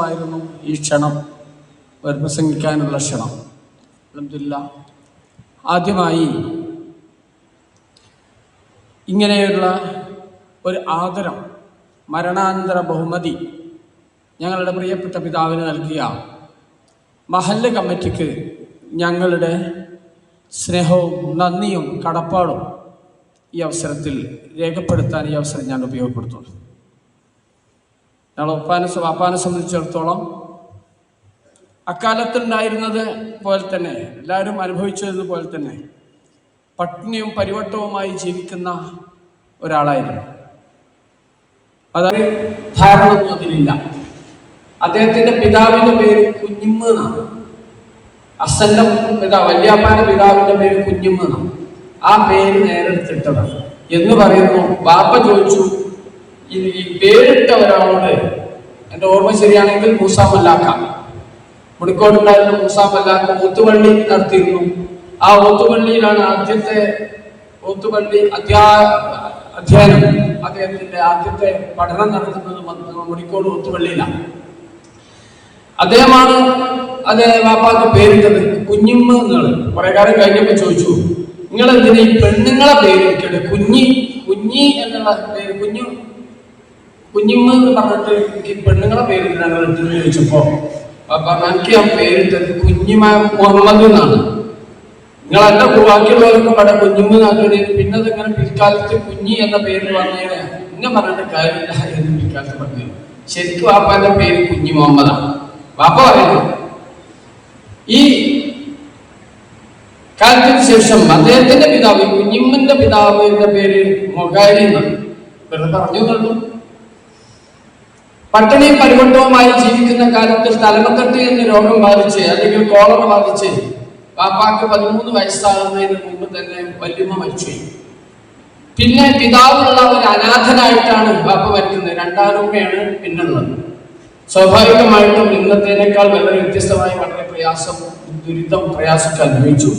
സന്തോഷമായിരുന്നു ഈ ക്ഷണം, പ്രസംഗിക്കാനുള്ള ക്ഷണം. അൽഹംദുലില്ലാഹ്, ആദ്യമായി ഇങ്ങനെയുള്ള ഒരു ആദരം, മരണാനന്തര ബഹുമതി ഞങ്ങളുടെ പ്രിയപ്പെട്ട പിതാവിന് നൽകിയ മഹല്ല് കമ്മിറ്റിക്ക് ഞങ്ങളുടെ സ്നേഹവും നന്ദിയും കടപ്പാടും ഈ അവസരത്തിൽ രേഖപ്പെടുത്താൻ ഈ അവസരം ഞാൻ ഉപയോഗപ്പെടുത്തുന്നു. ഞങ്ങൾ വാപ്പാനെ സംബന്ധിച്ചിടത്തോളം അക്കാലത്തുണ്ടായിരുന്നത് പോലെ തന്നെ, എല്ലാവരും അനുഭവിച്ചതുപോലെ തന്നെ പട്ടിണിയും പരിവട്ടവുമായി ജീവിക്കുന്ന ഒരാളായിരുന്നു. അതായത് ധാരണയൊന്നും അതിലില്ല. അദ്ദേഹത്തിന്റെ പിതാവിന്റെ പേര് കുഞ്ഞിമ്മ എന്നാണ്. അസന്റെ പിതാവ്, വല്യാപ്പാന്റെ പിതാവിന്റെ പേര് കുഞ്ഞിമ്മ എന്നാണ്. ആ പേര് നേരെടുത്തിട്ടതാണ് എന്ന് പറയുന്നു. ബാപ്പ ചോദിച്ചു, ഈ പേരിട്ട ഒരാളോട്, എൻ്റെ ഓർമ്മ ശരിയാണെങ്കിൽ മൂസാ മല്ലാക്ക, മുടിക്കോടുണ്ടായിരുന്ന മൂസാ മല്ലാക്ക ഓത്തുപള്ളി നടത്തിയിരുന്നു. ആ ഓത്തുപള്ളിയിലാണ് ആദ്യത്തെ ഓത്തുപള്ളി അധ്യയനം, അദ്ദേഹത്തിന്റെ ആദ്യത്തെ പഠനം നടത്തുന്നത് മുടിക്കോട് ഓത്തുപള്ളിയിലാണ്. അദ്ദേഹമാണ് വാപ്പാക്ക് പേരിട്ടത് കുഞ്ഞിമ്മ എന്നുള്ളത്. കുറെ കാലം കഴിഞ്ഞപ്പോൾ ചോദിച്ചു, നിങ്ങൾ എന്തിനാ ഈ പെണ്ണുങ്ങളെ പേരിട്ടത്? കുഞ്ഞി എന്നുള്ള പേര്, കുഞ്ഞിമ്മ എന്ന് പറഞ്ഞിട്ട് എനിക്ക് പെണ്ണുങ്ങളെ പേരിട്ടാണ് ഇട്ടെന്ന് ചോദിച്ചപ്പോ എനിക്ക് ആ പേരിട്ടത് മുഹമ്മദ് എന്നാണ്. നിങ്ങൾ എന്റെ ബാക്കിയുള്ളവരൊക്കെ പല കുഞ്ഞിമ്മ നാട്ടിൽ, പിന്നെ അതിങ്ങനെ പിൽക്കാലത്ത് കുഞ്ഞി എന്ന പേര് പറഞ്ഞതിന് ഇന്നെ പറഞ്ഞിട്ട് കാര്യമില്ല എന്ന് പിൽക്കാലത്ത് പറഞ്ഞു. ശരിക്കും വാപ്പാന്റെ പേര് കുഞ്ഞി മുഹമ്മദാണ്. വാപ്പ പറയുന്നു, ഈ കാലത്തിന് ശേഷം അദ്ദേഹത്തിന്റെ പിതാവ്, കുഞ്ഞിമ്മന്റെ പിതാവിന്റെ പേര് മൊഗാരി എന്നാണ്. വെറുതെ പറഞ്ഞു കണ്ടു. പട്ടിണിയും പരിവട്ടവുമായി ജീവിക്കുന്ന കാലത്തിൽ തലമത്തട്ടി എന്ന രോഗം ബാധിച്ച്, അല്ലെങ്കിൽ കോളറ ബാധിച്ച് പാപ്പാക്ക് 13 വയസ്സാകുന്നതിന് മുമ്പ് തന്നെ വല്യമ്മ മരിച്ചു. പിന്നെ പിതാവുള്ള ഒരു അനാഥനായിട്ടാണ് പാപ്പ മരിക്കുന്നത്. രണ്ടാമയാണ് പിന്നുള്ളത്. സ്വാഭാവികമായിട്ടും ഇന്നത്തേനേക്കാൾ വളരെ വ്യത്യസ്തമായി വളരെ പ്രയാസമൊക്കെ അനുഭവിച്ചു.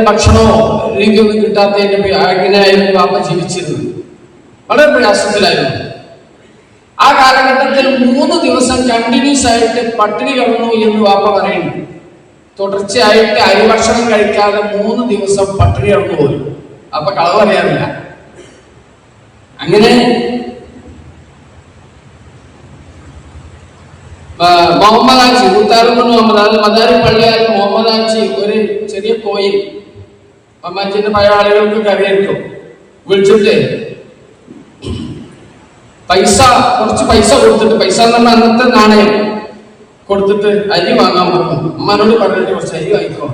ഭക്ഷണമോ രീതിയൊന്നും കിട്ടാത്തതിന്റെ അങ്ങനെയായിരുന്നു പാപ്പ ജീവിച്ചിരുന്നത്. വളരെ പ്രയാസത്തിലായിരുന്നു. ആ കാലഘട്ടത്തിൽ 3 ദിവസം കണ്ടിന്യൂസ് ആയിട്ട് പട്ടിണി കിടന്നു എന്ന് വാപ്പ പറയുന്നു. തുടർച്ചയായിട്ട് അരിഭക്ഷണം കഴിക്കാതെ 3 ദിവസം പട്ടിണി കിടന്നു പോലും. അപ്പൊ കളവ് പറയാറില്ല. അങ്ങനെ മുഹമ്മദാജി, മുത്താറുകൊണ്ട് മുഹമ്മദ്, മദാരി പള്ളിയാൽ മുഹമ്മദാജി ഒരു ചെറിയ കോയിൽ, അമ്മാച്ചിന്റെ പഴയ ആളുകൾക്ക് അറിയായിരിക്കും, വിളിച്ചിട്ട് കുറച്ച് പൈസ കൊടുത്തിട്ട്, പൈസ എന്ന് പറഞ്ഞാൽ അന്നത്തെ നാണയം കൊടുത്തിട്ട് അരി വാങ്ങാൻ പോകും. അമ്മനോട് പറഞ്ഞിട്ട് കുറച്ച് അരി വാങ്ങിക്കോ.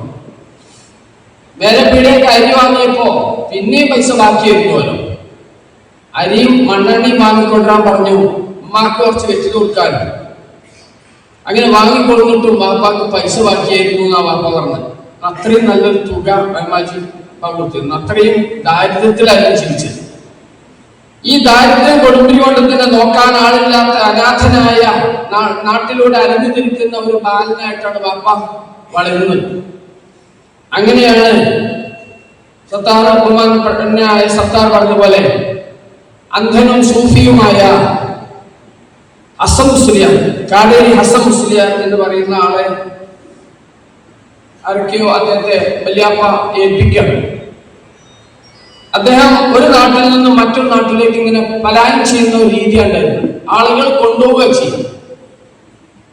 വേറെ പീടിയൊക്കെ അരി വാങ്ങിയപ്പോ പിന്നെയും പൈസ ബാക്കിയായിരിക്കുമല്ലോ. അരിയും മണ്ണെണ്ണയും വാങ്ങിക്കൊണ്ടിരാൻ പറഞ്ഞു. ഉമ്മാക്ക് കുറച്ച് വെച്ച് കൊടുക്കാൻ. അങ്ങനെ വാങ്ങിക്കൊടുത്തിട്ടും വാപ്പാക്ക് പൈസ ബാക്കിയായിരുന്നു എന്നാ വാപ്പ പറഞ്ഞത്. അത്രയും നല്ലൊരു തുക അമ്മാജി കൊടുത്തിരുന്നു. അത്രയും ദാരിദ്ര്യത്തിലായിരുന്നു ജീവിച്ചത്. ഈ ദാരിദ്ര്യം കൊടുമ്പിരി കൊണ്ട് തന്നെ നോക്കാൻ ആളില്ലാത്ത അനാഥനായ, നാട്ടിലൂടെ അലഞ്ഞു തിരിക്കുന്ന ഒരു ബാലനായിട്ടാണ് വാപ്പ വളരുന്നത്. അങ്ങനെയാണ് സത്താർ പറഞ്ഞ പോലെ അന്ധനും സൂഫിയുമായ ഹസൻ മുസ്ലിയാർ, കാടേരി ഹസൻ മുസ്ലിയാർ എന്ന് പറയുന്ന ആളെ ആരൊക്കെയോ അദ്ദേഹത്തെ വല്യാപ്പ ഏൽപ്പിക്കണം. അദ്ദേഹം ഒരു നാട്ടിൽ നിന്നും മറ്റൊരു നാട്ടിലേക്ക് ഇങ്ങനെ പലായനം ചെയ്യുന്ന ഒരു രീതിയാണ്. ആളുകൾ കൊണ്ടുപോവുക ചെയ്യും.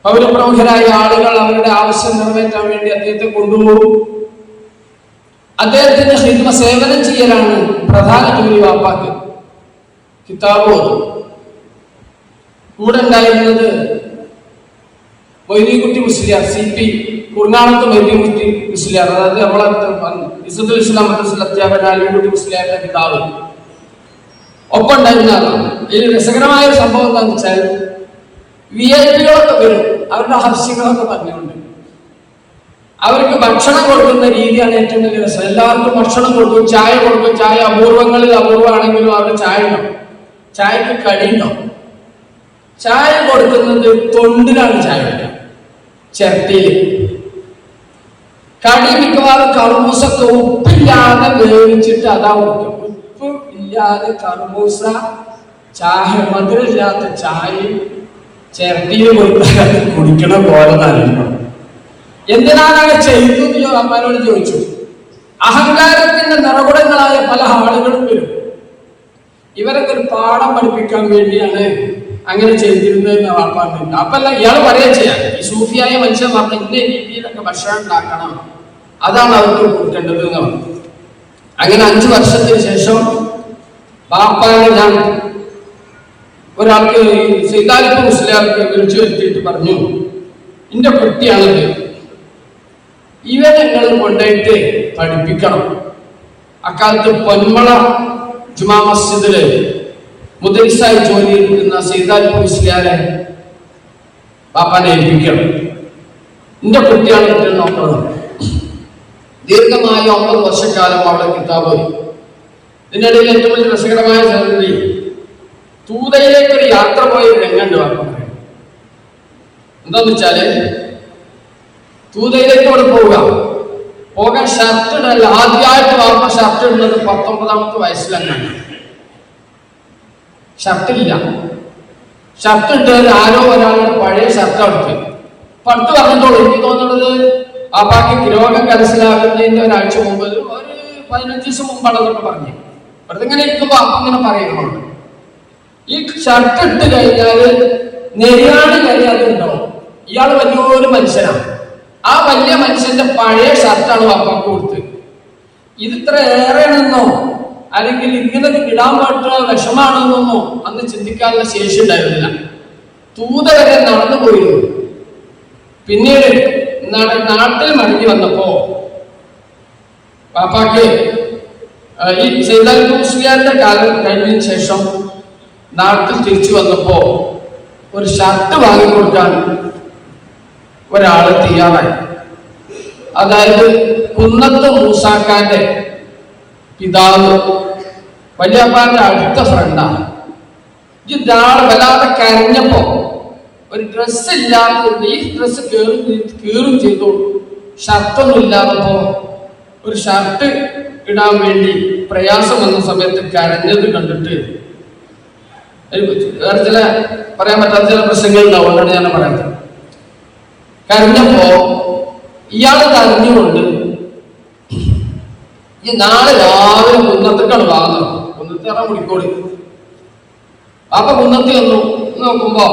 പൗരപ്രമുഖരായ ആളുകൾ അവരുടെ ആവശ്യം നിറവേറ്റാൻ വേണ്ടി അദ്ദേഹത്തെ കൊണ്ടുപോകും. അദ്ദേഹത്തിന്റെ ഹിദ്മ, സേവനം ചെയ്യലാണ് പ്രധാന ജോലി വാപ്പാക്ക്. കിതാബ് കൂടെ ഉണ്ടായിരുന്നത് മൊയ്തീൻകുട്ടി മുസ്ലിയാർ, CP കുർണാണത്ത് മൊയ്തീൻകുട്ടി മുസ്ലിയാർ, അതായത് നമ്മളെ ഇസ്ലാം ഇസ്ലാം അധ്യാപകൻ അലിക്കുട്ടി മുസ്ലിയാരുടെ പിതാവ് ഒപ്പം ഉണ്ടായിരുന്നതാണ്. ഇതിൽ രസകരമായ ഒരു സംഭവം എന്താണെന്ന് വെച്ചാൽ, VIP-കളൊക്കെ വരും അവരുടെ ആവശ്യങ്ങളൊക്കെ പറഞ്ഞുകൊണ്ട്. അവർക്ക് ഭക്ഷണം കൊടുക്കുന്ന രീതിയാണ് ഏറ്റവും വലിയ രസം. എല്ലാവർക്കും ഭക്ഷണം കൊടുക്കും, ചായ കൊടുക്കും. ചായ അപൂർവങ്ങളിൽ അപൂർവമാണെങ്കിലും അവിടെ ചായ ഉണ്ടാവും. ചായക്ക് കടിയുണ്ടാവും. ചായ കൊടുക്കുന്നത് തൊണ്ടിലാണ് ചായ കൊടുക്കുക, ചിരട്ടിയിൽ. കടി മിക്കവാറും കർമൂസൊക്കെ ഉപ്പില്ലാതെ വേവിച്ചിട്ട് അതാ കൊടുക്കും. ഉപ്പ് ഇല്ലാതെ കർമൂസ, ചായ, മധുരമില്ലാത്ത ചായയും ചിരട്ടിയിൽ കൊടുത്താൽ കുടിക്കണ പോലെ നനയണം. എന്തിനാണ് അങ്ങനെ ചെയ്തു അമ്മനോട് ചോദിച്ചു. അഹങ്കാരത്തിന്റെ നിറകുടങ്ങളായ പല ആളുകളും വരും. ഇവരൊക്കെ ഒരു പാഠം പഠിപ്പിക്കാൻ വേണ്ടിയാണ് അങ്ങനെ ചെയ്തിരുന്നതെന്ന് പറഞ്ഞില്ല. അപ്പല്ല ഇയാൾ പറയുക ചെയ്യാം, ഈ സൂഫിയായ മനുഷ്യൻ പറഞ്ഞ ഇന്ന രീതിയിലൊക്കെ ഭക്ഷണം ഉണ്ടാക്കണം, അതാണ് അവർക്ക് കൊടുക്കേണ്ടത് എന്ന് പറഞ്ഞു. അങ്ങനെ 5 വർഷത്തിന് ശേഷം ബാപ്പാനെ ഞാൻ ഒരാൾക്ക് സൈദാലിപ്പ മുസ്ലിയാർക്ക് വിളിച്ചു വരുത്തിയിട്ട് പറഞ്ഞു, എന്റെ കുട്ടിയാണിത്, ഇവനെ നിങ്ങൾ കൊണ്ടുപോയിട്ട് പഠിപ്പിക്കണം. അക്കാലത്ത് പൊന്മള ജുമാ മസ്ജിദില് മുദരിസായി ജോലി എടുക്കുന്ന സൈദാലിപ്പ മുസ്ലിയാരെ ബാപ്പാനെ ഏൽപ്പിക്കണം. എന്റെ കുട്ടിയാണ് കുട്ടികൾ നോക്കുന്നത്. ദീർഘമായ 9 വർഷക്കാലം അവിടെ കിതാബ്. ഇതിനിടയിൽ ഏറ്റവും വലിയ രസകരമായ സംഗതി, തൂതയിലേക്ക് ഒരു യാത്ര പോയ രംഗണ്ട് വാപ്പ. എന്താന്ന് വെച്ചാല് തൂതയിലേക്ക് അവിടെ പോകാൻ ഷർട്ട് ഇടല്ല. ആദ്യമായിട്ട് വാപ്പ ഷർട്ട് ഇടുന്നത് 19ാമത്തെ വയസ്സിലാണ്. ഷർട്ടില്ല. ഷർട്ട് ഇട്ടത് ആരോ ഒരാളുടെ പഴയ ഷർട്ട് അടുത്ത് പടുത്ത് പറഞ്ഞിട്ടുള്ളൂ. എനിക്ക് തോന്നുന്നത് വാപ്പാക്ക് രോഗം മനസ്സിലാക്കുന്നതിന്റെ ഒരാഴ്ച മുമ്പ്, ഒരു 15 ദിവസം മുമ്പാണെന്നൊക്കെ പറഞ്ഞു. വെറുതെ ഇങ്ങനെ ഇരിക്കുമ്പോ അപ്പൊ ഇങ്ങനെ പറയുന്നുണ്ട്, ഈ ഷർട്ട് ഇട്ട് കഴിഞ്ഞാല് നെരിയാണി വരെ അതുണ്ടാവും. ഇയാൾ വലിയൊരു മനുഷ്യനാണ്. ആ വലിയ മനുഷ്യന്റെ പഴയ ഷർട്ടാണ് വാപ്പാക്ക് കൊടുത്ത്. ഇത് ഇത്ര ഏറെയാണെന്നോ അല്ലെങ്കിൽ ഇങ്ങനെ ഇടാൻ പറ്റുന്ന വിഷമാണെന്നോ അന്ന് ചിന്തിക്കാനുള്ള ശേഷി ഉണ്ടായിരുന്നില്ല. തൂത വരെ നടന്നു പോയിരുന്നു. പിന്നീട് നാട്ടിൽ മടങ്ങി വന്നപ്പോ പാപ്പാക്ക് ഈ സൈദാലിപ്പ മുസ്ലിയാരുടെ കാലം കഴിഞ്ഞതിന് ശേഷം നാട്ടിൽ തിരിച്ചു വന്നപ്പോ ഒരു ഷർട്ട് വാങ്ങിക്കൊടുക്കാൻ ഒരാള് തയ്യാറായി. അതായത് കുന്നത്ത് മൂസാക്കാന്റെ പിതാവ് വലിയപ്പാന്റെ അടുത്ത ഫ്രണ്ടാണ്. ഇതാള് വല്ലാതെ കരഞ്ഞപ്പോ ഒരു ഡ്രസ്സ് ഇല്ലാതെ ഈ ഡ്രസ്സ് കീറും ചെയ്തു. ഷർട്ടൊന്നും ഇല്ലാതപ്പോ ഒരു ഷർട്ട് ഇടാൻ വേണ്ടി പ്രയാസം വന്ന സമയത്ത് കരഞ്ഞത് കണ്ടിട്ട് വേറെ ചില പറയാൻ പറ്റാത്ത ചില പ്രശ്നങ്ങൾ ഉണ്ടാവും. അതുകൊണ്ടാണ് ഞാൻ പറയുന്നത്. കരഞ്ഞപ്പോ ഇയാള് കരഞ്ഞുകൊണ്ട് ഈ നാളെ രാവിലെ കുന്നത്തേക്കാണ് വാങ്ങുന്നത്. കുന്നത്ത് പറഞ്ഞാൽ മുടിക്കോട്. അപ്പൊ കുന്നത്തി വന്നു നോക്കുമ്പോ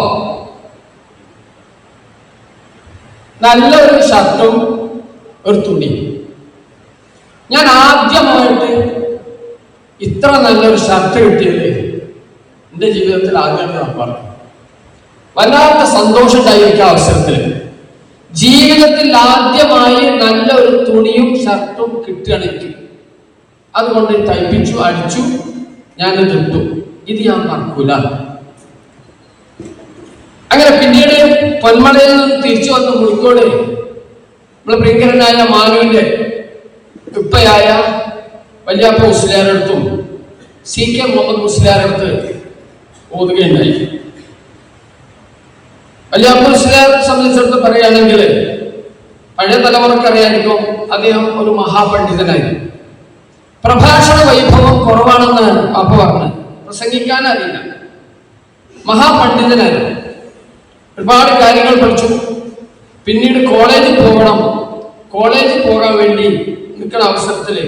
നല്ലൊരു ഷർട്ടും ഒരു തുണി. ഞാൻ ആദ്യമായിട്ട് ഇത്ര നല്ലൊരു ഷർട്ട് കിട്ടിയത് എന്റെ ജീവിതത്തിൽ ആദ്യമായിട്ട് ഞാൻ പറഞ്ഞു. വല്ലാത്ത സന്തോഷം ഉണ്ടായിരിക്കും അവസരത്തിൽ. ജീവിതത്തിൽ ആദ്യമായി നല്ല ഒരു തുണിയും ഷർട്ടും കിട്ടുകയാണ് എനിക്ക്. അതുകൊണ്ട് തയ്പ്പിച്ചു, അടിച്ചു, ഞാനിത് ഇട്ടു. ഇത് ഞാൻ മറക്കൂല. അങ്ങനെ പിന്നീട് പൊന്മളയിൽ നിന്ന് തിരിച്ചു വന്ന് മുറിക്കോട് നമ്മളെ പ്രിയങ്കരനായ മാനുവിന്റെ ഉപ്പയായ വല്യാപ്പ മുസ്ലിയാരടുത്തും CK മുഹമ്മദ് മുസ്ലിയാരടുത്ത് ഓതുകയുണ്ടായി. വല്യാപ്പ മുസ്ലിയാരെ സംബന്ധിച്ചിടത്തോളം പറയുകയാണെങ്കിൽ പഴയ തലമുറക്ക് അറിയായിരിക്കും, അദ്ദേഹം ഒരു മഹാപണ്ഡിതനായിരുന്നു. പ്രഭാഷണ വൈഭവം കുറവാണെന്നാണ് പാപ്പ പറഞ്ഞത്. പ്രസംഗിക്കാൻ അറിയില്ല. മഹാപണ്ഡിതനായിരുന്നു. ഒരുപാട് കാര്യങ്ങൾ പഠിച്ചു. പിന്നീട് കോളേജിൽ പോകണം. കോളേജിൽ പോകാൻ വേണ്ടി നിൽക്കുന്ന അവസരത്തില്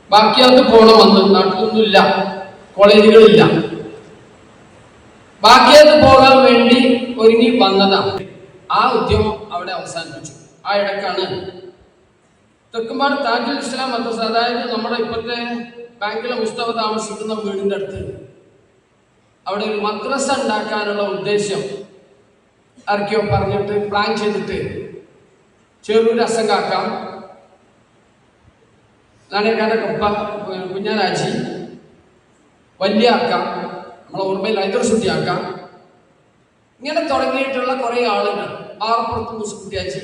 ബാക്കിയാത്ത് പോകണമെന്ന് നാട്ടിലൊന്നുമില്ല, കോളേജുകളില്ല. ബാക്കിയാത്ത് പോകാൻ വേണ്ടി ഒരുങ്ങി വന്നതാണ്. ആ ഉദ്യമം അവിടെ അവസാനിപ്പിച്ചു. ആ ഇടക്കാണ് തെക്കുംപാട് താജുൽ ഇസ്ലാം മദ്രസ, അതായത് നമ്മുടെ ഇപ്പോഴത്തെ ബാങ്കിലെ മുസ്തഫ താമസിക്കുന്ന വീടിന്റെ അടുത്ത് അവിടെ ഒരു മദ്രസ ഉണ്ടാക്കാനുള്ള ഉദ്ദേശം ആർക്കോ പറഞ്ഞിട്ട് പ്ലാൻ ചെയ്തിട്ട് ചെറൂർ അസംഗാക്കാം, നാണയക്കാരുടെ കൊപ്പ കുഞ്ഞാരാജി വലിയ ആക്കാം, നമ്മളെ ഓർമ്മയിൽ ഹൈദർസുട്ടിയാക്കാം, ഇങ്ങനെ തുടങ്ങിയിട്ടുള്ള കുറെ ആളുകൾ, ആറപ്പുറത്ത് മുസ്കുട്ടിയാച്ചി,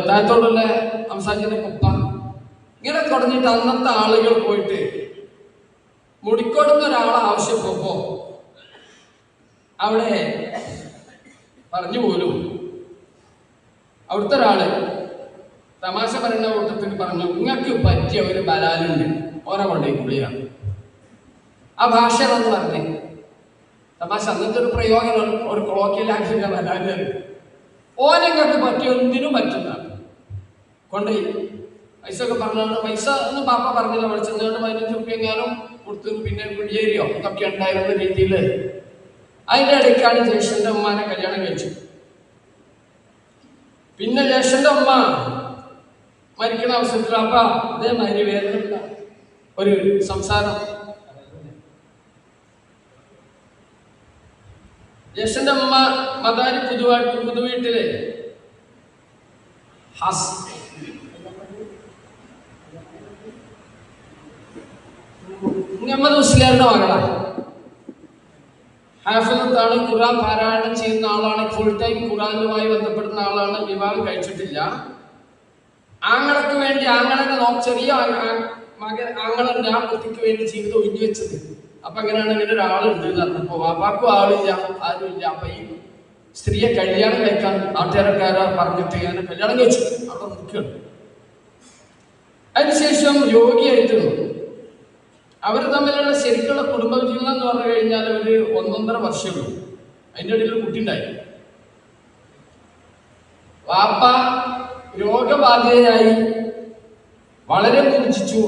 താഴത്തോടുള്ള അംസാജിന്റെ കൊപ്പ, ഇങ്ങനെ തുടങ്ങിയിട്ട് അന്നത്തെ ആളുകൾ പോയിട്ട് മുടിക്കോടുന്ന ഒരാളെ ആവശ്യപ്പെട്ടപ്പോ അവിടെ പറഞ്ഞു പോലും അവിടുത്തെ ഒരാള് തമാശ പറയുന്ന കൂട്ടത്തിൽ പറഞ്ഞു, നിങ്ങൾക്ക് പറ്റിയ ഒരു ബലാലുണ്ട്, ഓരോ കൊണ്ടേ കുളിയാണ്. ആ ഭാഷ എന്ന് പറഞ്ഞേ തമാശ അന്നത്തെ ഒരു പ്രയോഗം ഒരു കൊളോക്കിയലാക്കില്ല. ഓനെങ്ങൾക്ക് പറ്റിയ എന്തിനും പറ്റുന്നതാണ്. കൊണ്ടുപോയി പൈസ ഒക്കെ പറഞ്ഞാണ്. പൈസ എന്ന് പാപ്പ പറഞ്ഞില്ല, അവിടെ ചെന്നുകൊണ്ട് 15 റുപ്യ എങ്ങാനും കൊടുത്തു. പിന്നെ പിടിയേരിയോ ഇതൊക്കെ ഉണ്ടായിരുന്ന രീതിയിൽ അതിൻ്റെ ഇടയ്ക്കാണ് ജ്യേഷ്ഠൻ്റെ ഉമ്മാനെ കല്യാണം കഴിച്ചു. പിന്നെ ജ്യേഷ്ഠൻ്റെ ഉമ്മ മരിക്കണ അവസരത്തിൽ അപ്പ അതേമാതിരി വേദന ഒരു സംസാരം. ജ്യേഷ്ഠൻ്റെ ഉമ്മ മദാരി പുതുവീട്ടിലെ മുഹമ്മദ് മുസ്ലിയാരുടെ മകളാണ്. ഹാഫിളത്താണ്, ഖുർആൻ പാരായണം ചെയ്യുന്ന ആളാണ്, ഫുൾ ടൈം ഖുർആനുമായി ബന്ധപ്പെടുന്ന ആളാണ്. വിവാഹം കഴിച്ചിട്ടില്ല. ആങ്ങളക്ക് വേണ്ടി ആങ്ങളെ ചെറിയ മകൻ ആങ്ങളുടെ ആ കുട്ടിക്ക് വേണ്ടി ജീവിതം ഒഴിഞ്ഞു വെച്ചത്. അപ്പൊ അങ്ങനെയാണ് ഇങ്ങനെ ഒരാളുണ്ട് പറഞ്ഞപ്പോ വാപ്പാക്കും ആളില്ല, ആരുമില്ല. അപ്പൊ ഈ സ്ത്രീയെ കല്യാണം കഴിക്കാൻ നാട്ടുകാരക്കാരെ പറഞ്ഞിട്ട് ഞാൻ കല്യാണം കഴിച്ചു. അവിടെ നിൽക്കുകയാണ്. അതിനുശേഷം രോഗിയായിട്ടുണ്ട്. അവർ തമ്മിലുള്ള ശരിക്കുള്ള കുടുംബ ജീവിതം എന്ന് പറഞ്ഞു കഴിഞ്ഞാൽ ഒരു 1.5 വർഷമുള്ളൂ. അതിൻ്റെ ഇടയിൽ ഒരു കുട്ടി ഉണ്ടായി. വാപ്പ രോഗബാധിതയായി, വളരെ മൂർച്ഛിച്ചു,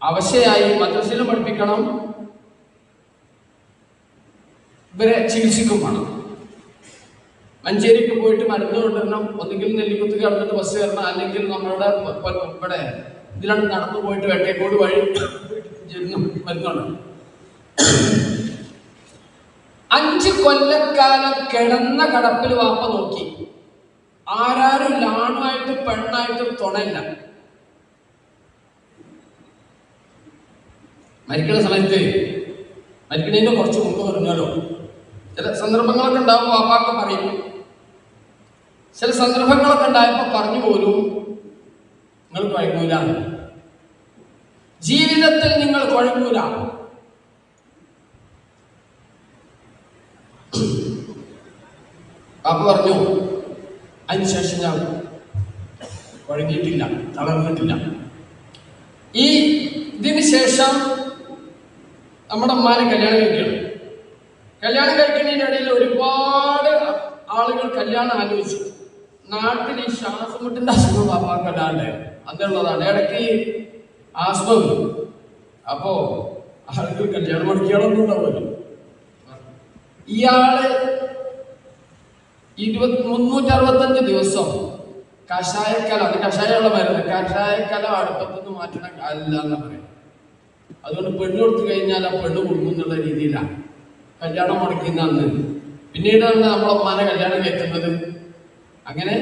അവശയായി. മദ്രസയിൽ പഠിപ്പിക്കണം, ഇവരെ ചികിത്സിക്കും വേണം. മഞ്ചേരിക്ക് പോയിട്ട് മരുന്ന് കൊണ്ടുവരണം. ഒന്നുകിൽ നെല്ലിക്കുത്ത് കടന്നിട്ട് ബസ് കയറണം, അല്ലെങ്കിൽ നമ്മളുടെ ഇവിടെ ഇതിലാണ് നടന്നു പോയിട്ട് വെട്ടേക്കോട് വഴി മരുന്നുണ്ട്. 5 കൊല്ലക്കാലം കിടന്ന കടപ്പിൽ വാപ്പ നോക്കി. ആരാരും ആണുമായിട്ട് പെണ്ണായിട്ടും തുണയില്ല. മരിക്കുന്ന സമയത്ത് മരിക്കുന്നതിന് കുറച്ച് മുമ്പ് പറഞ്ഞാലോ ചില സന്ദർഭങ്ങളൊക്കെ ഉണ്ടാകുമ്പോൾ വാപ്പാക്ക് പറയും. ചില സന്ദർഭങ്ങളൊക്കെ ഉണ്ടായപ്പോൾ പറഞ്ഞു പോലും നിങ്ങൾ കുഴങ്ങൂല, ജീവിതത്തിൽ നിങ്ങൾ കുഴങ്ങൂല. വാപ്പ പറഞ്ഞു. അതിനുശേഷം ഞാൻ കുഴങ്ങിയിട്ടില്ല, തളർന്നിട്ടില്ല. ഇതിന് ശേഷം നമ്മുടെ അമ്മാനെ കല്യാണം കഴിക്കണം. കല്യാണം കഴിക്കുന്നതിൻ്റെ ഇടയിൽ ഒരുപാട് ആളുകൾ കല്യാണം ആലോചിച്ചു. നാട്ടിൽ ഈ ശ്വാസമുട്ടിന്റെ അസുഖം വാപ്പാക്കല്ലാണ്ട് അതുള്ളതാണ്. ഇടയ്ക്ക് ആസ്മ വരും. അപ്പോ ആളുകൾ കല്യാണം പഠിക്കണമെന്നും ഉണ്ടാവുമല്ലോ. ഇയാള് 365 ദിവസം കഷായക്കല, അത് കഷായമുള്ള മരുന്ന്, കഷായക്കല അടുപ്പത്തുനിന്ന് മാറ്റണം അല്ല എന്ന് പറയും. അതുകൊണ്ട് പെണ്ണ് കൊടുത്തു കഴിഞ്ഞാൽ ആ പെണ്ണ് കൊടുക്കുന്നുള്ള രീതിയിലാണ് കല്യാണം മുടക്കുന്ന അന്ന്. പിന്നീടാണ് നമ്മളെ ഉമ്മാനെ കല്യാണം കഴിക്കുന്നത്. അങ്ങനെ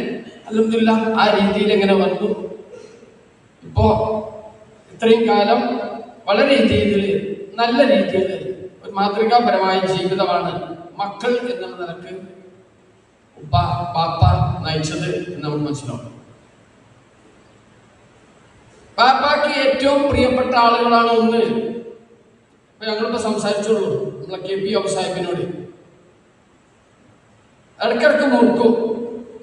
അൽഹംദുലില്ലാ ആ രീതിയിൽ എങ്ങനെ വന്നു. ഇപ്പോ ഇത്രയും കാലം വളരെ രീതിയിൽ നല്ല രീതിയിൽ ഒരു മാതൃകാപരമായ ജീവിതമാണ് മക്കൾ എന്നുള്ള നിലക്ക് പാപ്പ നയിച്ചത് എന്ന് നമ്മൾ മനസ്സിലാവും. പാപ്പാക്ക് ഏറ്റവും പ്രിയപ്പെട്ട ആളുകളാണ് ഒന്ന്. ഇപ്പൊ ഞങ്ങളിപ്പോ സംസാരിച്ചോളൂ നമ്മളെ KP സാഹിബിനോട്. ഇടയ്ക്കിടക്ക്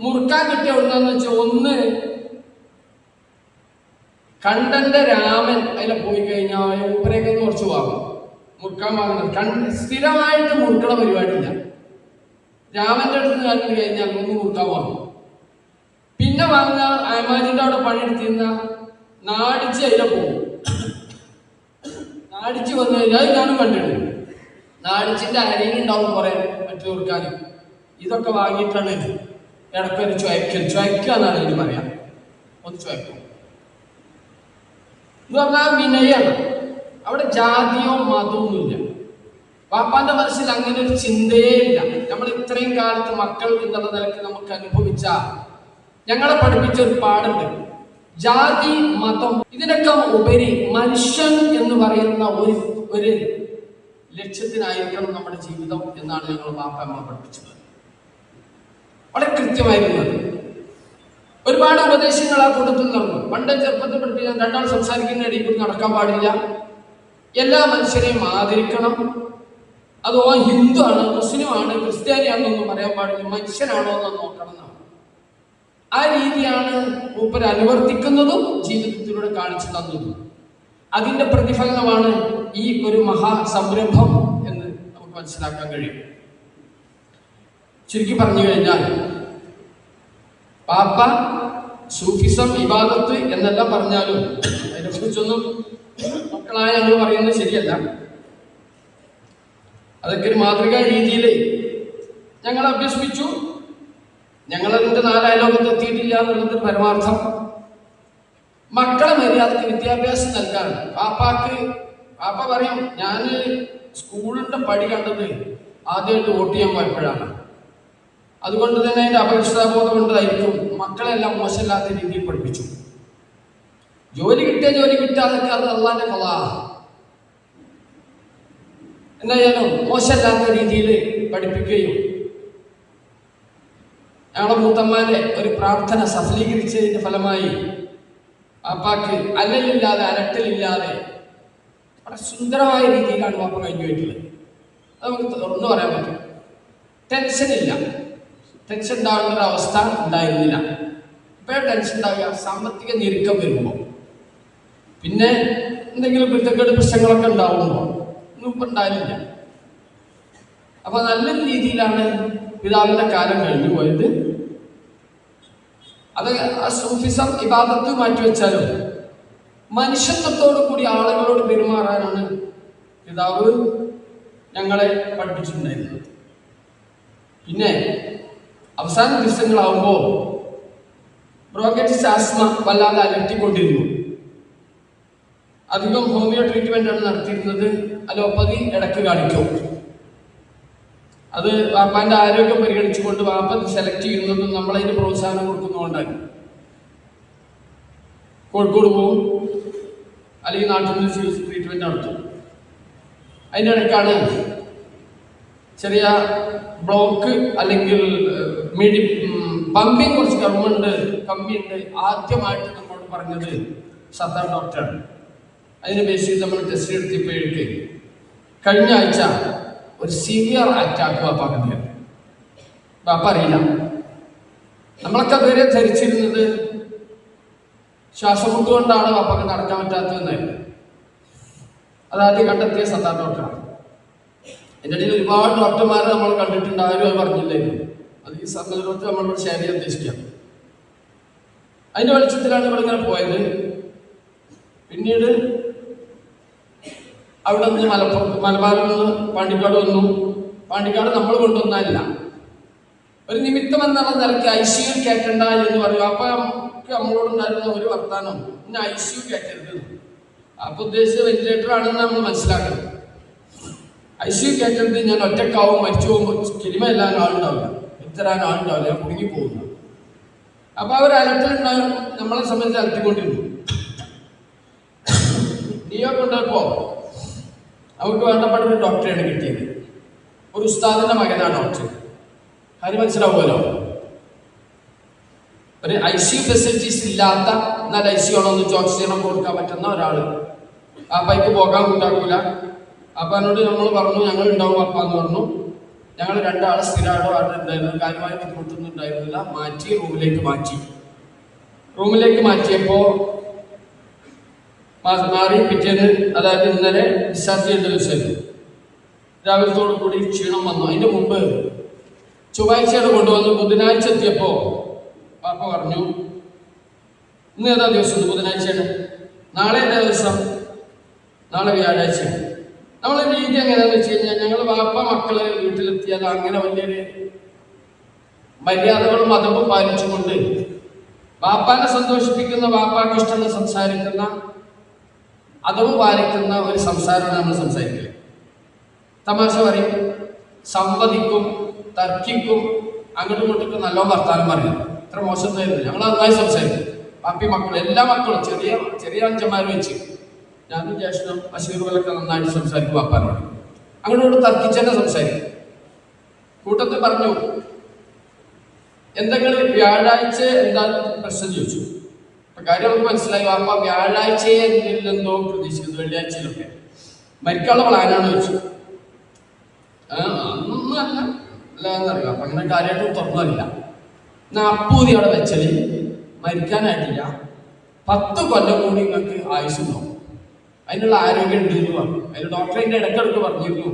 മുറുക്കാൻ കിട്ടിയ എവിടുന്നാന്ന് വെച്ചാൽ ഒന്ന് കണ്ടന്റെ രാമൻ അതിലെ പോയി കഴിഞ്ഞാൽ മൂപ്പരേക്ക് കുറച്ച് വാങ്ങും. മുറുക്കാൻ വാങ്ങുന്നത് സ്ഥിരമായിട്ട് മുറുക്കണ പരിപാടിയില്ല. രാമന്റെ അടുത്ത് കണ്ടു കഴിഞ്ഞാൽ ഒന്ന് മുറുക്കാൻ വാങ്ങും. പിന്നെ വാങ്ങുക അയമാജിന്റെ അവിടെ പണിയെടുത്തിരുന്ന നാടിച്ച് അതിലെ പോകും. നാടിച്ച് വന്നു കഴിഞ്ഞാൽ ഞാനും കണ്ടിട്ടുണ്ട്. നാടിച്ചിന്റെ അരിയിലുണ്ടാവും കുറെ മറ്റു കൊടുക്കാനും. ഇതൊക്കെ വാങ്ങിയിട്ടാണ് ഇടയ്ക്കൊരു ചുവയ്ക്കുക എന്നാണ് ഇതിന് പറയാം. ഒന്ന് ചുവയ്ക്കും എന്ന് പറഞ്ഞാൽ വിനയാണ്. അവിടെ ജാതിയോ മതമൊന്നുമില്ല. പാപ്പാന്റെ മനസ്സിൽ അങ്ങനെ ഒരു ചിന്തയേ ഇല്ല. നമ്മൾ ഇത്രയും കാലത്ത് മക്കൾ എന്നുള്ള നിലയ്ക്ക് നമുക്ക് അനുഭവിച്ച, ഞങ്ങളെ പഠിപ്പിച്ച ഒരു പാടുണ്ട്. ജാതി മതം ഇതിനൊക്കെ ഉപരി മനുഷ്യൻ എന്ന് പറയുന്ന ഒരു ലക്ഷ്യത്തിനായിരിക്കണം നമ്മുടെ ജീവിതം എന്നാണ് ഞങ്ങൾ പാപ്പമ്മ പഠിപ്പിച്ചത്. വളരെ കൃത്യമായിരുന്നത്. ഒരുപാട് ഉപദേശങ്ങൾ ആ കൂട്ടത്തിൽ നടന്നു. പണ്ട് ചെറുപ്പത്തിൽ പഠിപ്പിക്കാൻ രണ്ടാൾ സംസാരിക്കുന്ന ഇടയിൽ നടക്കാൻ പാടില്ല, എല്ലാ മനുഷ്യരെയും ആദരിക്കണം, അത് ഹിന്ദു ആണ്, മുസ്ലിം ആണ്, ക്രിസ്ത്യാനിയാണെന്നൊന്നും പറയാൻ പാടില്ല, മനുഷ്യനാണോ എന്ന് നോക്കണം എന്നാണ്. ആ രീതിയാണ് മൂപ്പർ അനുവർത്തിക്കുന്നതും ജീവിതത്തിലൂടെ കാണിച്ചു തന്നതും. അതിന്റെ പ്രതിഫലനമാണ് ഈ ഒരു മഹാസംരംഭം എന്ന് നമുക്ക് നമുക്ക് മനസ്സിലാക്കാൻ കഴിയും. ചുരുക്കി പറഞ്ഞു കഴിഞ്ഞാൽ പാപ്പ സൂഫിസം ഇബാദത്ത് എന്നെല്ലാം പറഞ്ഞാലും അതിനെക്കുറിച്ചൊന്നും മക്കളായ ഞങ്ങൾ പറയുന്നത് ശരിയല്ല. അതൊക്കെ ഒരു മാതൃകാ രീതിയിൽ ഞങ്ങൾ അഭ്യസിപ്പിച്ചു. ഞങ്ങളതിൻ്റെ 4 അയലോകത്ത് എത്തിയിട്ടില്ല എന്നുള്ളത് പരമാർത്ഥം. മക്കളെ മര്യാദക്ക് വിദ്യാഭ്യാസം നൽകാൻ പാപ്പ പറയും, ഞാൻ സ്കൂളിന്റെ പടി കണ്ടത് ആദ്യമായിട്ട് വോട്ട് ചെയ്യാൻ പോയപ്പോഴാണ്. അതുകൊണ്ട് തന്നെ അതിന്റെ അപകർഷതാബോധം കൊണ്ടായിരിക്കും മക്കളെല്ലാം മോശമില്ലാത്ത രീതിയിൽ പഠിപ്പിച്ചു. ജോലി കിട്ടാതൊക്കെ അത് അള്ളാന്റെ ഖളാ. എന്തായാലും മോശമില്ലാത്ത രീതിയിൽ പഠിപ്പിക്കുകയും ഞങ്ങളുടെ മൂത്തമ്മാന്റെ ഒരു പ്രാർത്ഥന സഫലീകരിച്ചതിന്റെ ഫലമായി പാപ്പാക്ക് അല്ലലില്ലാതെ അലട്ടലില്ലാതെ വളരെ സുന്ദരമായ രീതിയിലാണ് പാപ്പ കഴിഞ്ഞു പോയിട്ടുള്ളത്. അത് നമുക്ക് തുറന്നു പറയാൻ പറ്റും. ടെൻഷൻ ഉണ്ടാകുന്ന ഒരു അവസ്ഥ ഉണ്ടായിരുന്നില്ല. ഇപ്പോഴും ടെൻഷൻ ഉണ്ടാവുക സാമ്പത്തിക ഞെരുക്കം വരുമ്പോൾ, പിന്നെ എന്തെങ്കിലും കുരുത്തക്കേട് പ്രശ്നങ്ങളൊക്കെ ഉണ്ടാവുമ്പോൾ ഒന്നും ഇപ്പം ഉണ്ടായിരുന്നില്ല. അപ്പൊ നല്ല രീതിയിലാണ് പിതാവിന്റെ കാലം കഴിഞ്ഞു പോയത്. അത് ആ സൂഫിസം ഇബാദത്ത് മാറ്റിവെച്ചാലും മനുഷ്യത്വത്തോടു കൂടി ആളുകളോട് പെരുമാറാനാണ് പിതാവ് ഞങ്ങളെ പഠിപ്പിച്ചിട്ടുണ്ടായിരുന്നത്. പിന്നെ അവസാന ദിവസങ്ങളാവുമ്പോൾ ബ്രോങ്കൈറ്റിസ് ആസ്മ വല്ലാതെ അലട്ടിക്കൊണ്ടിരുന്നു. അധികം ഹോമിയോ ട്രീറ്റ്മെന്റ് ആണ് നടത്തിയിരുന്നത്. അലോപ്പതി ഇടയ്ക്ക് കാണിക്കും. അത് വാപ്പാന്റെ ആരോഗ്യം പരിഗണിച്ചുകൊണ്ട് വാപ്പ സെലക്ട് ചെയ്യുന്നതും നമ്മളതിന് പ്രോത്സാഹനം കൊടുക്കുന്നതുകൊണ്ടാണ്. കോഴിക്കോട് പോവും, അല്ലെങ്കിൽ നാട്ടിൽ നിന്ന് ചികിത്സ ട്രീറ്റ്മെന്റ് നടത്തും. അതിൻ്റെ ഇടയ്ക്കാണ് ചെറിയ ബ്ലോക്ക് അല്ലെങ്കിൽ പമ്പിങ് കുറച്ച് കമ്മിയുണ്ട് ആദ്യമായിട്ട് നമ്മളോട് പറഞ്ഞത് സത്താർ ഡോക്ടറാണ്. അതിനെ ബേസ് ചെയ്ത് നമ്മൾ ടെസ്റ്റ് എടുത്തിപ്പോഴേക്ക് കഴിഞ്ഞ ആഴ്ച ഒരു സിവിയർ അറ്റാക്ക് വാപ്പാക്കുന്നത്. വാപ്പ അറിയില്ല. നമ്മളൊക്കെ അതുവരെ ധരിച്ചിരുന്നത് ശ്വാസം മുട്ടുകൊണ്ടാണ് വാപ്പാക്ക് നടക്കാൻ പറ്റാത്തതെന്നായിരുന്നു. അതാദ്യം കണ്ടെത്തിയ സത്താർ ഡോക്ടറാണ്. എൻ്റെ ഇടയിൽ ഒരുപാട് ഡോക്ടർമാരെ നമ്മൾ കണ്ടിട്ടുണ്ട്. ആരും അത് പറഞ്ഞില്ലായിരുന്നു. അത് ഈ സന്ദർഭത്തിൽ നമ്മളോട് ഷെയർ ചെയ്യാൻ ഉദ്ദേശിക്കാം. അതിന്റെ വെളിച്ചത്തിലാണ് ഇവിടെ പോയത്. പിന്നീട് അവിടെ നിന്ന് മലബാറിൽ നിന്ന് പാണ്ടിക്കാട് വന്നു. പാണ്ടിക്കാട് നമ്മൾ കൊണ്ടുവന്നല്ല, ഒരു നിമിത്തം എന്നുള്ള നിലയ്ക്ക് ICU കയറ്റണ്ട എന്ന് പറയും. അപ്പൊ നമ്മളോടുണ്ടായിരുന്ന ഒരു വർത്താനം, ഇന്ന് ICU കയറ്റരുത്. അപ്പൊ ഉദ്ദേശിച്ച വെന്റിലേറ്റർ ആണെന്ന് നമ്മൾ മനസ്സിലാക്കണം. ICU കയറ്റരുത്, ഞാൻ ഒറ്റക്കാവും, മരിച്ചു പോകുമ്പോൾ കിരിമ എല്ലാം ആളുണ്ടാവില്ല, ഇത്തരാൻ ആളുണ്ടാവില്ല, ഞാൻ കുടുങ്ങി പോകുന്നു. അപ്പൊ അവർ അലട്ടിലുണ്ടാകും. നമ്മളെ സംബന്ധിച്ച് അലട്ടിക്കൊണ്ടിരുന്നു. നീയോ കൊണ്ടപ്പോ അവർക്ക് വേണ്ടപ്പെട്ട ഒരു ഡോക്ടറെയാണ് കിട്ടിയത്. ഒരു ഉസ്താദിന്റെ മകനാണ് ഡോക്ടർ. കാര്യം മനസ്സിലാവുമല്ലോ. ഒരു ICU ഫെസിലിറ്റീസ് ഇല്ലാത്ത, എന്നാൽ ICU ആണോന്ന് ഓക്സിജൻ കൊടുക്കാൻ പറ്റുന്ന ഒരാള്. ആ പൈക്ക് പോകാൻ ഉണ്ടാക്കൂല. അപ്പൊ എന്നോട് നമ്മൾ പറഞ്ഞു, ഞങ്ങൾ ഉണ്ടാവും അപ്പ എന്ന് പറഞ്ഞു. ഞങ്ങൾ 2 ആള് സ്ഥിരമായിട്ടോ അവിടെ ഉണ്ടായിരുന്നു. കാര്യമായ ബുദ്ധിമുട്ടൊന്നും ഉണ്ടായിരുന്നില്ല. റൂമിലേക്ക് മാറ്റിയപ്പോ മാറി. പിറ്റേന്ന്, അതായത് ഇന്നലെ ഡിസ്ചാർജ് ചെയ്യേണ്ട ദിവസമായിരുന്നു. രാവിലത്തോടു കൂടി ക്ഷീണം വന്നു. അതിന്റെ മുമ്പ് ചൊവ്വാഴ്ചയാണ് കൊണ്ടുവന്നു. ബുധനാഴ്ച എത്തിയപ്പോ പാപ്പ പറഞ്ഞു, ഇന്ന് ഏതാ ദിവസം? ബുധനാഴ്ചയാണ്. നാളെ ഏതാ ദിവസം? നാളെ വ്യാഴാഴ്ചയാണ്. നമ്മളെ രീതി എങ്ങനെയാണെന്ന് വെച്ച് കഴിഞ്ഞാൽ, ഞങ്ങൾ വാപ്പ മക്കള് വീട്ടിലെത്തിയാൽ അങ്ങനെ വലിയൊരു മര്യാദകളും മതവും പാലിച്ചുകൊണ്ട് വാപ്പാനെ സന്തോഷിപ്പിക്കുന്ന, വാപ്പാക്ക് ഇഷ്ടമുള്ള സംസാരിക്കുന്ന, അതവ് പാലിക്കുന്ന ഒരു സംസാരമാണ് നമ്മൾ സംസാരിക്കുക. തമാശ പറയും, സംവദിക്കും, തർക്കിക്കും, അങ്ങോട്ടും ഇങ്ങോട്ടൊക്കെ നല്ലോണം വർത്താനം പറയും. ഇത്ര മോശമായിരുന്നു. ഞങ്ങൾ നന്നായി സംസാരിക്കും. പാപ്പി മക്കളും, എല്ലാ മക്കളും, ചെറിയ അഞ്ചന്മാർ വെച്ച് ഞാനും ജ്യേഷ്ഠനും അശീറുകളൊക്കെ നന്നായിട്ട് സംസാരിക്കും. വാപ്പാനോട് അങ്ങോട്ട് തർക്കിച്ചെന്നെ സംസാരിക്കും. കൂട്ടത്തിൽ പറഞ്ഞു, എന്തെങ്കിലും വ്യാഴാഴ്ച എന്താ പ്രശ്നം ചോദിച്ചു. അപ്പൊ കാര്യം നമുക്ക് മനസ്സിലായി. വാപ്പ വ്യാഴാഴ്ചയെ ഇല്ലെന്നോ പ്രതീക്ഷിക്കുന്നു, വെള്ളിയാഴ്ചയിലൊക്കെ മരിക്കാനുള്ള പ്ലാനാണ് ചോദിച്ചു. അതൊന്നും അല്ലാന്നറിയാം. അപ്പൊ അങ്ങനെ കാര്യമായിട്ട് തുറന്നറിയില്ല. എന്നാ അപ്പൂതി അവിടെ വെച്ചാൽ മരിക്കാനായിട്ടില്ല, 10 കൊല്ലം കൂടി നിങ്ങൾക്ക് ആയുസ്സുണ്ടാവും, അതിനുള്ള ആരോഗ്യം ഉണ്ട് എന്ന് പറഞ്ഞു. അതിന് ഡോക്ടറിന്റെ ഇടയ്ക്കിടയ്ക്ക് പറഞ്ഞിരുന്നു,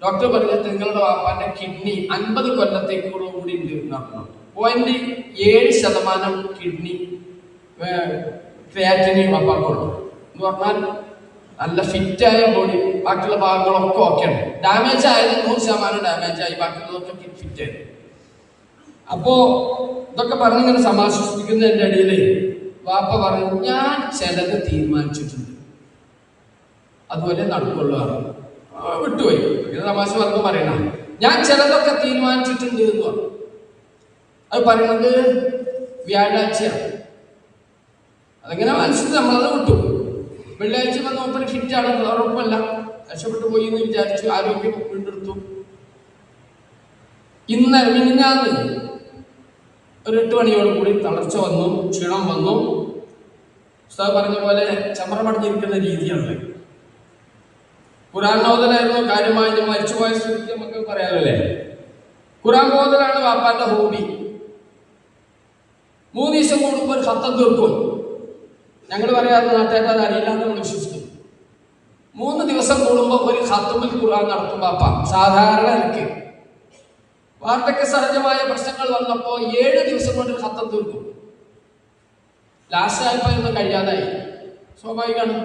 ഡോക്ടർ പറഞ്ഞത് നിങ്ങളുടെ വാപ്പാന്റെ കിഡ്നി 50 കൊല്ലത്തേക്കുള്ള കൂടി ഉണ്ട് എന്ന് പറഞ്ഞു. 0.7% കിഡ്നി ക്രിയാറ്റിനി വാപ്പാക്കുള്ളൂ എന്ന് പറഞ്ഞാൽ നല്ല ഫിറ്റായ ബോഡി, ബാക്കിയുള്ള ഭാഗങ്ങളൊക്കെ ഓക്കെയാണ്. ഡാമേജ് ആയത് 100% ഡാമേജ് ആയി, ബാക്കിയുള്ളതൊക്കെ ഫിറ്റ് ആയി. അപ്പോ ഇതൊക്കെ പറഞ്ഞിങ്ങനെ സമാശ്വസിപ്പിക്കുന്നതിന്റെ ഇടയിൽ വാപ്പ പറഞ്ഞു, ഞാൻ ചിലത് തീരുമാനിച്ചിട്ടുണ്ട്, അതുപോലെ നടക്കുള്ളതാണ്. വിട്ടുപോയി. തമാശ പറഞ്ഞു പറയണം, ഞാൻ ചിലതൊക്കെ തീരുമാനിച്ചിട്ടുണ്ട് എന്ന് പറഞ്ഞു. അത് പറയുന്നത് വ്യാഴാഴ്ചയാണ്. അതെങ്ങനെ മനസ്സിൽ നമ്മളത് വിട്ടു. വെള്ളിയാഴ്ച വന്ന് മൂപ്പര് ഫിറ്റാണ്, ഉറപ്പല്ല, രക്ഷപ്പെട്ടു പോയി എന്ന് വിചാരിച്ചു, ആരോഗ്യം വീണ്ടെടുത്തു. മിനിഞ്ഞാന്ന് ഒരു 8 മണിയോട് കൂടി തളർച്ച വന്നു, ക്ഷീണം വന്നു. ഉസ്താദ് പറഞ്ഞ പോലെ ചമ്രമടഞ്ഞിരിക്കുന്ന രീതിയാണ്. ഖുർആൻ ഓതലായിരുന്നു കാര്യമായി. മരിച്ചുപോയ സ്ഥിതിക്ക് നമുക്ക് പറയാമല്ലേ, ഖുർആൻ ഓതലാണ് വാപ്പാന്റെ ഹോബി. 3 ദിവസം കൂടുമ്പോൾ ഒരു ഖത്തം തീർക്കും. ഞങ്ങൾ പറയാറ് നാട്ടുകാർ അത് അറിയില്ലാന്ന് നമ്മൾ വിശ്വസിക്കും. 3 ദിവസം കൂടുമ്പോൾ ഒരു ഖത്തമിൽ ഖുർആൻ നടത്തും വാപ്പ. സാധാരണ എനിക്ക് വാർദ്ധക്യ സഹജമായ പ്രശ്നങ്ങൾ വന്നപ്പോൾ 7 ദിവസം കൊണ്ട് ഒരു ഖത്തം തീർക്കും. ലാസ്റ്റ് ആയപ്പോൾ ഇന്ന് കഴിയാതായി. സ്വാഭാവികമാണ്.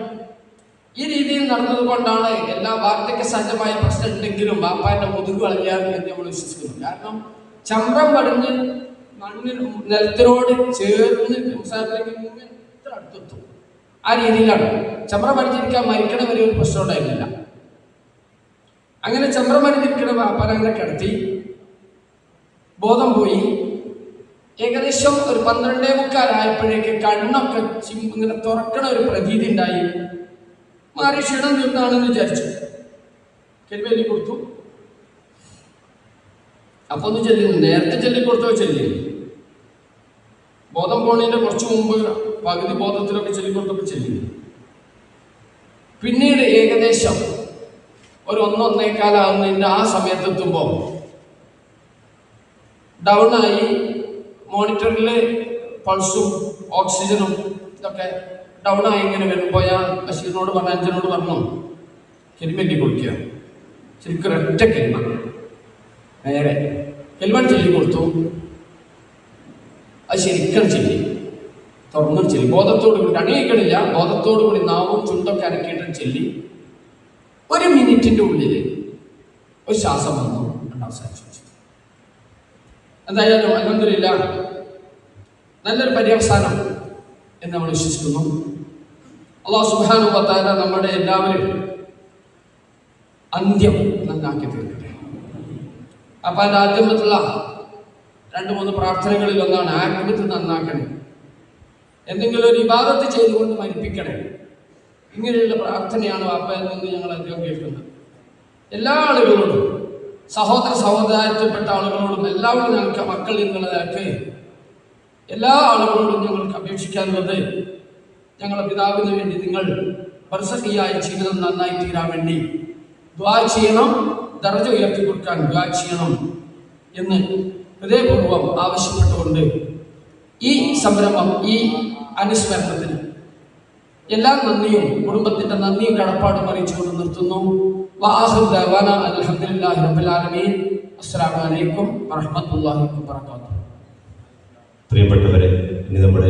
ഈ രീതിയിൽ നടന്നത് കൊണ്ടാണ് എല്ലാ വാർദ്ധക്യ സഹജമായ പ്രശ്നം ഉണ്ടെങ്കിലും വാപ്പാന്റെ മുതുക് കളയാറ് എന്ന് നമ്മൾ വിശ്വസിക്കുന്നു. കാരണം ചമ്രം പടിഞ്ഞ് മണ്ണിൽ നിലത്തിനോട് ചേർന്ന് ഇത്ര അടുത്തെത്തും. ആ രീതിയിലാണ് ചമ്രം പടിഞ്ഞിരിക്കാൻ മരിക്കണ വരെ ഒരു പ്രശ്നം ഉണ്ടായിരുന്നില്ല. അങ്ങനെ ചമ്രം പടിഞ്ഞിരിക്കണ വാപ്പാൻ അങ്ങനെ കിടത്തി. ബോധം പോയി. ഏകദേശം ഒരു 12:45 കണ്ണൊക്കെ ഇങ്ങനെ തുറക്കണ ഒരു പ്രതീതി ഉണ്ടായി. മാറി ക്ഷീണം തീർന്നാണെന്ന് വിചാരിച്ചു. കെൽവേലി കൊടുത്തു. അപ്പൊ ഒന്ന് ചെല്ലുന്നു, നേരത്തെ ചൊല്ലിക്കൊടുത്തോ ചെല്ലി. ബോധം പോണതിന്റെ കുറച്ചു മുമ്പ് പകുതി ബോധത്തിലൊക്കെ ചൊല്ലിക്കൊടുത്തപ്പോൾ ചെല്ലി. പിന്നീട് ഏകദേശം ഒരു 1-1.25 ആവുന്നതിന്റെ ആ സമയത്തെത്തുമ്പോ ഡൗണായി. മോണിറ്ററിൽ പൾസും ഓക്സിജനും ഇതൊക്കെ ഡൗണായി ഇങ്ങനെ വരുമ്പോൾ ഞാൻ ബഷീറിനോട് പറഞ്ഞു, അഞ്ചനോട് പറഞ്ഞു, കെലിമയ്ക്ക് കൊടുക്കുക. ശരിക്കും ഒരൊറ്റ കെലിമ നേരെ കെലിമ ചൊല്ലി കൊടുത്തു. അത് ശരിക്കും ചൊല്ലി, തുറന്നും ചൊല്ലി, ബോധത്തോടു കൂടി, അണിയിക്കണില്ല, ബോധത്തോടു കൂടി നാവും ചുണ്ടൊക്കെ അനക്കിയിട്ടും ചൊല്ലി. 1 മിനിറ്റിന്റെ ഉള്ളിൽ ഒരു ശ്വാസം വന്നു, അവസാനിച്ചു. എന്തായാലും അൽഹംദുലില്ലാഹ് നല്ലൊരു പര്യവസാനം എന്ന് നമ്മൾ വിശ്വസിക്കുന്നു. അല്ലാഹു സുബ്ഹാനഹു വ തആല നമ്മുടെ എല്ലാവരും അന്ത്യം നന്നാക്കി തീർക്കട്ടെ. അപ്പൊ അതിന്റെ ആദ്യമുള്ള 2-3 പ്രാർത്ഥനകളിൽ ഒന്നാണ് ആക്ബത്ത് നന്നാക്കണേ, എന്തെങ്കിലും ഒരു ഇബാദത്ത് ചെയ്തുകൊണ്ട് മരിപ്പിക്കണേ. ഇങ്ങനെയുള്ള പ്രാർത്ഥനയാണ് വാപ്പയിൽ നിന്ന് ഞങ്ങൾ അധികം കേൾക്കുന്നത്. എല്ലാ ആളുകളോടും, സഹോദരത്വപ്പെട്ട ആളുകളോടും, എല്ലാവരും ഞങ്ങൾക്ക് മക്കൾ എന്നുള്ള നിലക്ക് എല്ലാ ആളുകളോടും ഞങ്ങൾക്ക് അപേക്ഷിക്കാനുള്ളത്, ഞങ്ങളുടെ പിതാവിന് വേണ്ടി നിങ്ങൾ ബർസഖിയായ ജീവിതം നന്നായി തീരാൻ വേണ്ടി ദുആ ചെയ്യണം, ദർജ ഉയർത്തി കൊടുക്കാൻ ദുആ ചെയ്യണം എന്ന് ഹൃദയപൂർവ്വം ആവശ്യപ്പെട്ടുകൊണ്ട് ഈ സംരംഭം, ഈ അനുസ്മരണത്തിന് എല്ലാ നന്ദിയും, കുടുംബത്തിന്റെ നന്ദിയും കടപ്പാടും അറിയിച്ചുകൊണ്ട് നിർത്തുന്നു. വആഖിറു ദഅവാനാ അൽഹംദുലില്ലാഹി റബ്ബിൽ ആലമീൻ. അസ്സലാമു അലൈക്കും വറഹ്മത്തുള്ളാഹി വബറകാതുഹു. പ്രിയപ്പെട്ടവരെ, ഇനി നമ്മുടെ